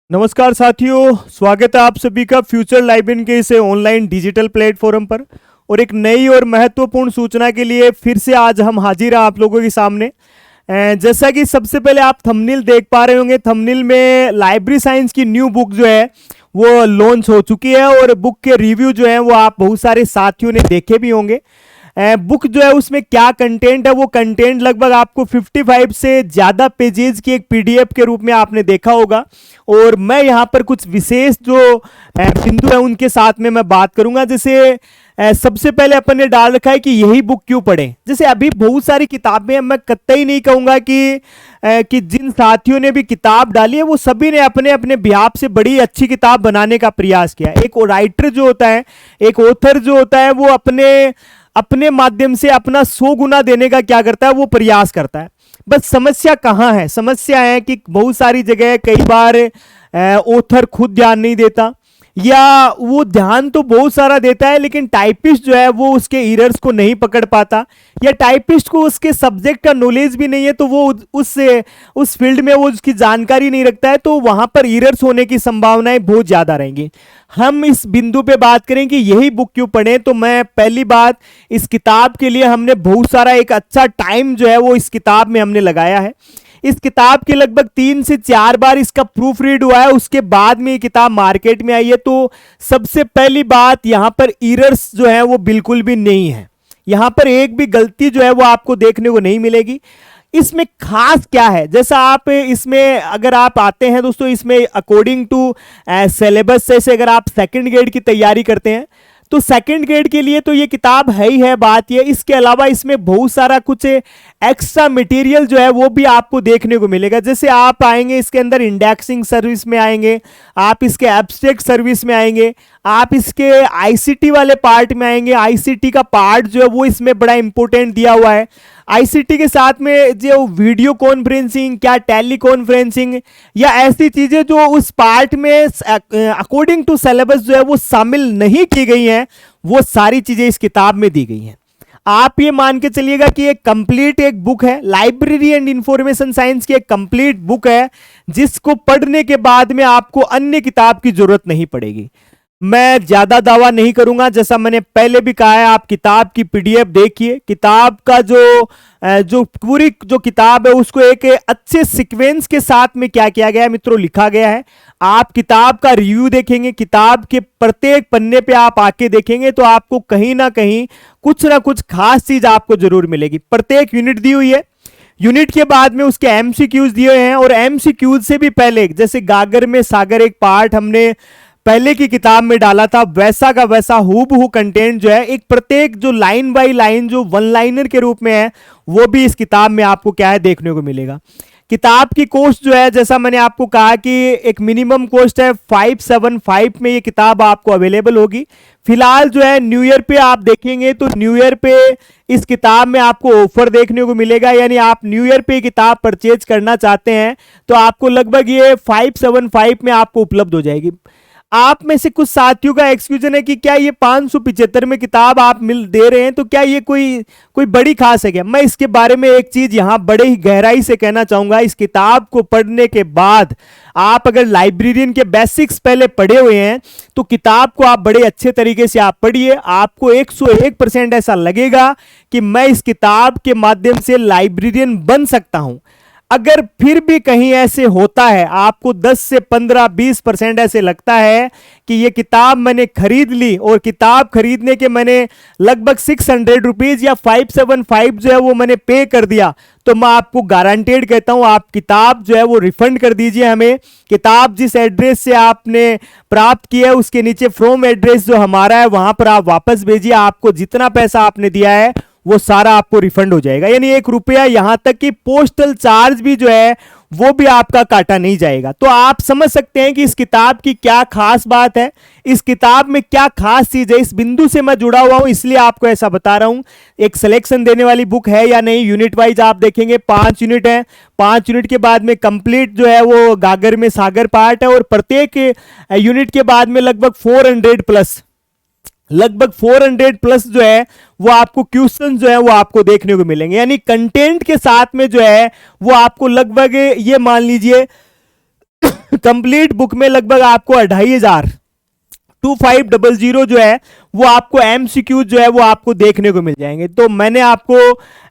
नमस्कार साथियों, स्वागत है आप सभी का फ्यूचर लाइब्रेरी के इस ऑनलाइन डिजिटल प्लेटफॉर्म पर। और एक नई और महत्वपूर्ण सूचना के लिए फिर से आज हम हाजिर हैं आप लोगों के सामने। जैसा कि सबसे पहले आप थंबनेल देख पा रहे होंगे, थंबनेल में लाइब्रेरी साइंस की न्यू बुक जो है वो लॉन्च हो चुकी है और बुक के रिव्यू जो है वो आप बहुत सारे साथियों ने देखे भी होंगे। बुक जो है उसमें क्या कंटेंट है, वो कंटेंट लगभग आपको 55 से ज़्यादा पेजेस की एक पीडीएफ के रूप में आपने देखा होगा। और मैं यहाँ पर कुछ विशेष जो बिंदु है उनके साथ में मैं बात करूंगा। जैसे सबसे पहले अपन ने डाल रखा है कि यही बुक क्यों पढ़ें। जैसे अभी बहुत सारी किताबें हैं, मैं कतई नहीं कहूँगा कि जिन साथियों ने भी किताब डाली है वो सभी ने अपने अपने बिहाफ से बड़ी अच्छी किताब बनाने का प्रयास किया। एक राइटर जो होता है, एक ऑथर जो होता है, वो अपने माध्यम से अपना 100 गुना देने का क्या करता है, वो प्रयास करता है। बस समस्या कहाँ है? समस्या है कि बहुत सारी जगह कई बार ऑथर खुद ध्यान नहीं देता, या वो ध्यान तो बहुत सारा देता है लेकिन टाइपिस्ट जो है वो उसके एरर्स को नहीं पकड़ पाता, या टाइपिस्ट को उसके सब्जेक्ट का नॉलेज भी नहीं है तो वो उस फील्ड में वो उसकी जानकारी नहीं रखता है, तो वहां पर एरर्स होने की संभावनाएं बहुत ज्यादा रहेंगी। हम इस बिंदु पे बात करें कि यही बुक क्यों पढ़ें, तो मैं पहली बात, इस किताब के लिए हमने बहुत सारा एक अच्छा टाइम जो है वो इस किताब में हमने लगाया है। इस किताब के लगभग 3 से 4 बार इसका प्रूफ रीड हुआ है, उसके बाद में ये किताब मार्केट में आई है। तो सबसे पहली बात, यहां पर एरर्स जो है वो बिल्कुल भी नहीं है, यहां पर एक भी गलती जो है वो आपको देखने को नहीं मिलेगी। इसमें खास क्या है, जैसा आप इसमें अगर आप आते हैं दोस्तों, इसमें अकॉर्डिंग टू सिलेबस से अगर आप सेकंड ग्रेड की तैयारी करते हैं तो सेकंड ग्रेड के लिए तो ये किताब है ही है। बात ये, इसके अलावा इसमें बहुत सारा कुछ एक्स्ट्रा मटेरियल जो है वो भी आपको देखने को मिलेगा। जैसे आप आएंगे इसके अंदर इंडेक्सिंग सर्विस में आएंगे, आप इसके एब्स्ट्रैक्ट सर्विस में आएंगे, आप इसके आईसीटी वाले पार्ट में आएंगे। आईसीटी का पार्ट जो है वो इसमें बड़ा इंपॉर्टेंट दिया हुआ है। आईसीटी के साथ में जो वीडियो कॉन्फ्रेंसिंग, क्या टेली कॉन्फ्रेंसिंग, या ऐसी चीजें जो उस पार्ट में अकॉर्डिंग टू सिलेबस जो है वो शामिल नहीं की गई हैं, वो सारी चीजें इस किताब में दी गई हैं। आप ये मान के चलिएगा कि एक कंप्लीट एक बुक है, लाइब्रेरी एंड इंफॉर्मेशन साइंस की एक कंप्लीट बुक है, जिसको पढ़ने के बाद में आपको अन्य किताब की जरूरत नहीं पड़ेगी। मैं ज्यादा दावा नहीं करूंगा, जैसा मैंने पहले भी कहा है, आप किताब की पीडीएफ देखिए। किताब का जो पूरी जो किताब है उसको एक अच्छे सीक्वेंस के साथ में क्या किया गया है मित्रों, लिखा गया है। आप किताब का रिव्यू देखेंगे, किताब के प्रत्येक पन्ने पे आप आके देखेंगे तो आपको कहीं ना कहीं कुछ ना कुछ खास चीज आपको जरूर मिलेगी। प्रत्येक यूनिट दी हुई है, यूनिट के बाद में उसके एमसीक्यूज दिए हैं, और एमसीक्यूज से भी पहले, जैसे गागर में सागर एक पार्ट हमने पहले की किताब में डाला था, वैसा का वैसा हूबहू कंटेंट जो है, एक प्रत्येक जो लाइन बाय लाइन जो वन लाइनर के रूप में है, वो भी इस किताब में आपको क्या है देखने को मिलेगा। किताब की कॉस्ट जो है, जैसा मैंने आपको कहा कि एक मिनिमम कॉस्ट है 575 में ये किताब आपको अवेलेबल होगी। फिलहाल जो है न्यू ईयर पे आप देखेंगे तो न्यू ईयर पे इस किताब में आपको ऑफर देखने को मिलेगा, यानी आप न्यू ईयर पे किताब परचेज करना चाहते हैं तो आपको लगभग ये 575 में आपको उपलब्ध हो जाएगी। आप में से कुछ साथियों का एक्सक्यूजन है कि क्या ये 575 में किताब आप दे रहे हैं तो क्या ये कोई बड़ी खास है क्या? मैं इसके बारे में एक चीज यहां बड़े ही गहराई से कहना चाहूंगा। इस किताब को पढ़ने के बाद आप अगर लाइब्रेरियन के बेसिक्स पहले पढ़े हुए हैं तो किताब को आप बड़े अच्छे तरीके से आप पढ़िए। आपको 101% ऐसा लगेगा कि मैं इस किताब के माध्यम से लाइब्रेरियन बन सकता हूं। अगर फिर भी कहीं ऐसे होता है, आपको 10 से 15-20% ऐसे लगता है कि ये किताब मैंने खरीद ली और किताब खरीदने के मैंने लगभग 600 रुपीज या 575 जो है वो मैंने पे कर दिया, तो मैं आपको गारंटेड कहता हूं आप किताब जो है वो रिफंड कर दीजिए हमें। किताब जिस एड्रेस से आपने प्राप्त किया है उसके नीचे फ्रॉम एड्रेस जो हमारा है वहां पर आप वापस भेजिए। आपको जितना पैसा आपने दिया है वो सारा आपको रिफंड हो जाएगा, यानी 1 रुपया, यहां तक कि पोस्टल चार्ज भी जो है वो भी आपका काटा नहीं जाएगा। तो आप समझ सकते हैं कि इस किताब की क्या खास बात है, इस किताब में क्या खास चीज है। इस बिंदु से मैं जुड़ा हुआ हूं इसलिए आपको ऐसा बता रहा हूं। एक सिलेक्शन देने वाली बुक है या नहीं, यूनिट वाइज आप देखेंगे 5 यूनिट है, 5 यूनिट के बाद में कंप्लीट जो है वो गागर में सागर पार्ट है, और प्रत्येक यूनिट के बाद में लगभग 400 प्लस जो है वो आपको क्वेश्चन जो है वो आपको देखने को मिलेंगे। यानी कंटेंट के साथ में जो है वो आपको लगभग ये मान लीजिए कंप्लीट बुक में लगभग आपको 2500 2500 जो है वो आपको एमसीक्यू जो है वो आपको देखने को मिल जाएंगे। तो मैंने आपको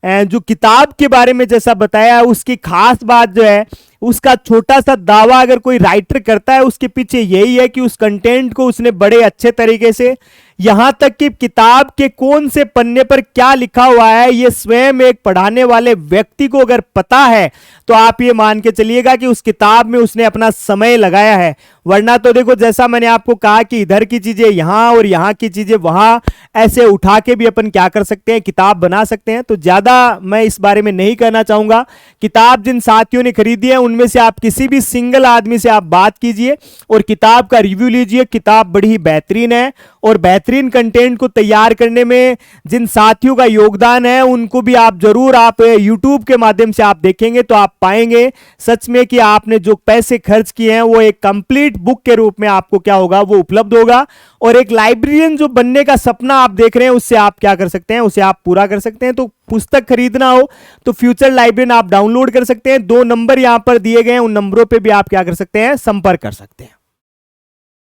जो किताब के बारे में जैसा बताया, उसकी खास बात जो है, उसका छोटा सा दावा अगर कोई राइटर करता है उसके पीछे यही है कि उस कंटेंट को उसने बड़े अच्छे तरीके से, यहां तक कि किताब के कौन से पन्ने पर क्या लिखा हुआ है ये स्वयं एक पढ़ाने वाले व्यक्ति को अगर पता है तो आप ये मान के चलिएगा कि उस किताब में उसने अपना समय लगाया है। वरना तो देखो, जैसा मैंने आपको कहा कि इधर की चीजें यहां और यहां की चीजें वहां, ऐसे उठा के भी अपन क्या कर सकते हैं, किताब बना सकते हैं। तो ज्यादा मैं इस बारे में नहीं कहना चाहूंगा। किताब जिन साथियों ने खरीदी है उनमें से आप किसी भी सिंगल आदमी से आप बात कीजिए और किताब का रिव्यू लीजिए। किताब बड़ी ही बेहतरीन है और बेहतरीन कंटेंट को तैयार करने में जिन साथियों का योगदान है उनको भी आप जरूर आप यूट्यूब के माध्यम से आप देखेंगे तो आप पाएंगे सच में कि आपने जो पैसे खर्च किए हैं वो एक कंप्लीट बुक के रूप में आपको क्या होगा, वो उपलब्ध होगा। और एक लाइब्रेरियन जो बनने का सपना आप देख रहे हैं उससे आप क्या कर सकते हैं, उसे आप पूरा कर सकते हैं। तो पुस्तक खरीदना हो तो फ्यूचर लाइब्रेरियन आप डाउनलोड कर सकते हैं। 2 नंबर यहां पर दिए गए हैं, उन नंबरों पे भी आप क्या कर सकते हैं, संपर्क कर सकते हैं।